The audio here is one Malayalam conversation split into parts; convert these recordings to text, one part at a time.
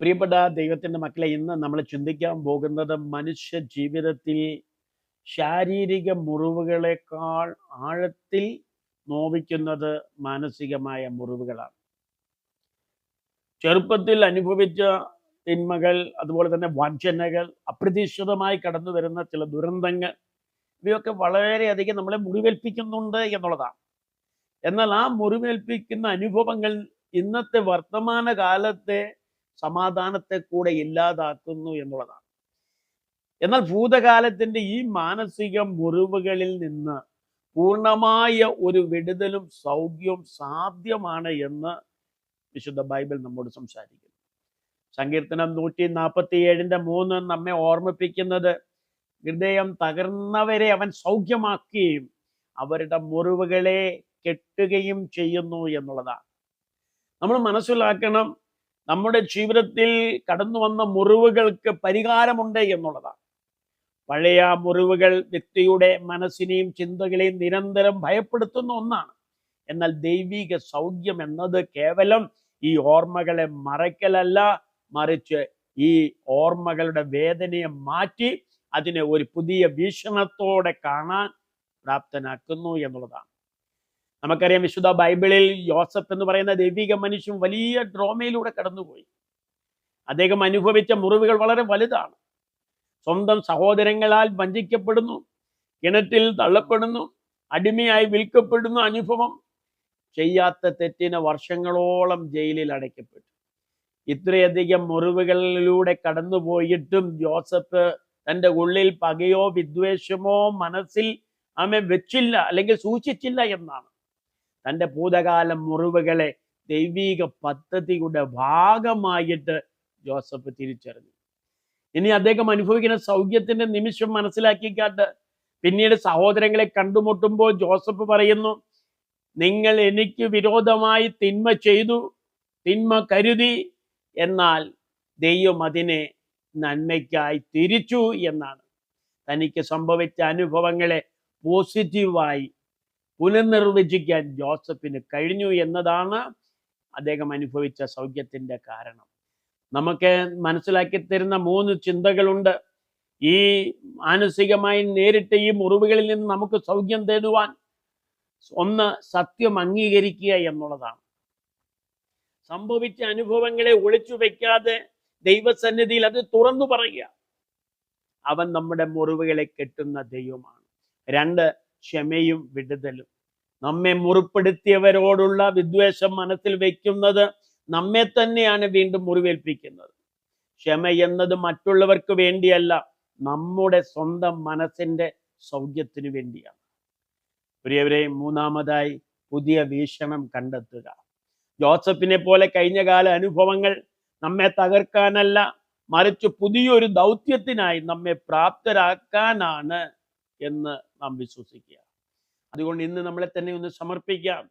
പ്രിയപ്പെട്ട ദൈവത്തിൻ്റെ മക്കളെ, ഇന്ന് നമ്മൾ ചിന്തിക്കാൻ പോകുന്നത് മനുഷ്യ ജീവിതത്തിൽ ശാരീരിക മുറിവുകളെക്കാൾ ആഴത്തിൽ നോവിക്കുന്നത് മാനസികമായ മുറിവുകളാണ്. ചെറുപ്പത്തിൽ അനുഭവിച്ച തിന്മകൾ, അതുപോലെ തന്നെ വഞ്ചനകൾ, അപ്രതീക്ഷിതമായി കടന്നു വരുന്ന ചില ദുരന്തങ്ങൾ, ഇവയൊക്കെ വളരെയധികം നമ്മളെ മുറിവേൽപ്പിക്കുന്നുണ്ട് എന്നുള്ളതാണ്. എന്നാൽ ആ മുറിവേൽപ്പിക്കുന്ന അനുഭവങ്ങൾ ഇന്നത്തെ വർത്തമാന കാലത്തെ സമാധാനത്തെ കൂടെ ഇല്ലാതാക്കുന്നു എന്നുള്ളതാണ്. എന്നാൽ ഭൂതകാലത്തിന്റെ ഈ മാനസിക മുറിവുകളിൽ നിന്ന് പൂർണ്ണമായ ഒരു വിടുതലും സൗഖ്യവും സാധ്യമാണ് എന്ന് വിശുദ്ധ ബൈബിൾ നമ്മോട് സംസാരിക്കുന്നു. സങ്കീർത്തനം 147:3 നമ്മെ ഓർമ്മിപ്പിക്കുന്നത്, ഹൃദയം തകർന്നവരെ അവൻ സൗഖ്യമാക്കുകയും അവരുടെ മുറിവുകളെ കെട്ടുകയും ചെയ്യുന്നു എന്നുള്ളതാണ്. നമ്മൾ മനസ്സിലാക്കണം, നമ്മുടെ ജീവിതത്തിൽ കടന്നു വന്ന മുറിവുകൾക്ക് പരിഹാരമുണ്ട് എന്നുള്ളതാണ്. പഴയ മുറിവുകൾ വ്യക്തിയുടെ മനസ്സിനെയും ചിന്തകളെയും നിരന്തരം ഭയപ്പെടുത്തുന്ന ഒന്നാണ്. എന്നാൽ ദൈവിക സൗഖ്യം എന്നത് കേവലം ഈ ഓർമ്മകളെ മറയ്ക്കലല്ല, മറിച്ച് ഈ ഓർമ്മകളുടെ വേദനയെ മാറ്റി അതിനെ ഒരു പുതിയ വീക്ഷണത്തോടെ കാണാൻ പ്രാപ്തനാക്കുന്നു എന്നുള്ളതാണ്. നമുക്കറിയാം, വിശുദ്ധ ബൈബിളിൽ യോസഫ് എന്ന് പറയുന്ന ദൈവിക മനുഷ്യൻ വലിയ ഡ്രോമയിലൂടെ കടന്നുപോയി. അദ്ദേഹം അനുഭവിച്ച മുറിവുകൾ വളരെ വലുതാണ്. സ്വന്തം സഹോദരങ്ങളാൽ വഞ്ചിക്കപ്പെടുന്നു, കിണറ്റിൽ തള്ളപ്പെടുന്നു, അടിമയായി വിൽക്കപ്പെടുന്ന അനുഭവം, ചെയ്യാത്ത തെറ്റിന് വർഷങ്ങളോളം ജയിലിൽ അടയ്ക്കപ്പെട്ടു. ഇത്രയധികം മുറിവുകളിലൂടെ കടന്നുപോയിട്ടും യോസഫ് തൻ്റെ ഉള്ളിൽ പകയോ വിദ്വേഷമോ മനസ്സിൽ വെച്ചില്ല, അല്ലെങ്കിൽ സൂക്ഷിച്ചില്ല എന്നാണ്. തൻ്റെ ഭൂതകാല മുറിവുകളെ ദൈവിക പദ്ധതിയുടെ ഭാഗമായിട്ട് ജോസഫ് തിരിച്ചറിഞ്ഞു. ഇനി അദ്ദേഹം അനുഭവിക്കുന്ന സൗഖ്യത്തിന്റെ നിമിഷം മനസ്സിലാക്കിക്കാട്ട് പിന്നീട് സഹോദരങ്ങളെ കണ്ടുമുട്ടുമ്പോൾ ജോസഫ് പറയുന്നു, നിങ്ങൾ എനിക്ക് വിരോധമായി തിന്മ ചെയ്തു, തിന്മ കരുതി, എന്നാൽ ദൈവം അതിനെ നന്മയ്ക്കായി തിരിച്ചു എന്നാണ്. തനിക്ക് സംഭവിച്ച അനുഭവങ്ങളെ പോസിറ്റീവായി പുനർനിർവചിക്കാൻ ജോസഫിന് കഴിഞ്ഞു എന്നതാണ് അദ്ദേഹം അനുഭവിച്ച സൗഖ്യത്തിന്റെ കാരണം. നമുക്ക് മനസ്സിലാക്കി തരുന്ന 3 ചിന്തകളുണ്ട്. ഈ മാനസികമായി നേരിട്ട ഈ മുറിവുകളിൽ നിന്ന് നമുക്ക് സൗഖ്യം തേടുവാൻ. ഒന്ന്, സത്യം അംഗീകരിക്കുക എന്നുള്ളതാണ്. സംഭവിച്ച അനുഭവങ്ങളെ ഒളിച്ചു വെക്കാതെ ദൈവസന്നിധിയിൽ അത് തുറന്നു പറയുക. അവൻ നമ്മുടെ മുറിവുകളെ കെട്ടുന്ന ദൈവമാണ്. 2, ക്ഷമയും വിടുതലും. നമ്മെ മുറിപ്പെടുത്തിയവരോടുള്ള വിദ്വേഷം മനസ്സിൽ വയ്ക്കുന്നത് നമ്മെ തന്നെയാണ് വീണ്ടും മുറിവേൽപ്പിക്കുന്നത്. ക്ഷമ എന്നത് മറ്റുള്ളവർക്ക് വേണ്ടിയല്ല, നമ്മുടെ സ്വന്തം മനസ്സിന്റെ സൗഖ്യത്തിനു വേണ്ടിയാണ്. പ്രിയവരെ, 3-മതായി പുതിയ വീക്ഷണം കണ്ടെത്തുക. ജോസഫിനെ പോലെ കഴിഞ്ഞകാല അനുഭവങ്ങൾ നമ്മെ തകർക്കാനല്ല, മറിച്ച് പുതിയൊരു ദൗത്യത്തിനായി നമ്മെ പ്രാപ്തരാക്കാനാണ് എന്ന് നാം വിശ്വസിക്കുക. അതുകൊണ്ട് ഇന്ന് നമ്മളെ തന്നെ ഒന്ന് സമർപ്പിക്കാം.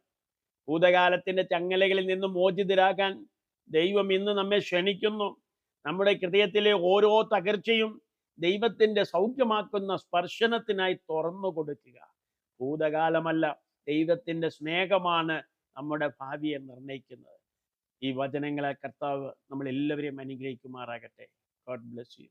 ഭൂതകാലത്തിന്റെ ചങ്ങലകളിൽ നിന്ന് മോചിതരാകാൻ ദൈവം ഇന്ന് നമ്മെ ക്ഷണിക്കുന്നു. നമ്മുടെ ഹൃദയത്തിലെ ഓരോ തകർച്ചയും ദൈവത്തിന്റെ സൗഖ്യമാക്കുന്ന സ്പർശനത്തിനായി തുറന്നു കൊടുക്കുക. ഭൂതകാലമല്ല, ദൈവത്തിന്റെ സ്നേഹമാണ് നമ്മുടെ ഭാവിയെ നിർണയിക്കുന്നത്. ഈ വചനങ്ങളെ കർത്താവ് നമ്മളെല്ലാവരെയും അനുഗ്രഹിക്കുമാറാകട്ടെ. God bless you.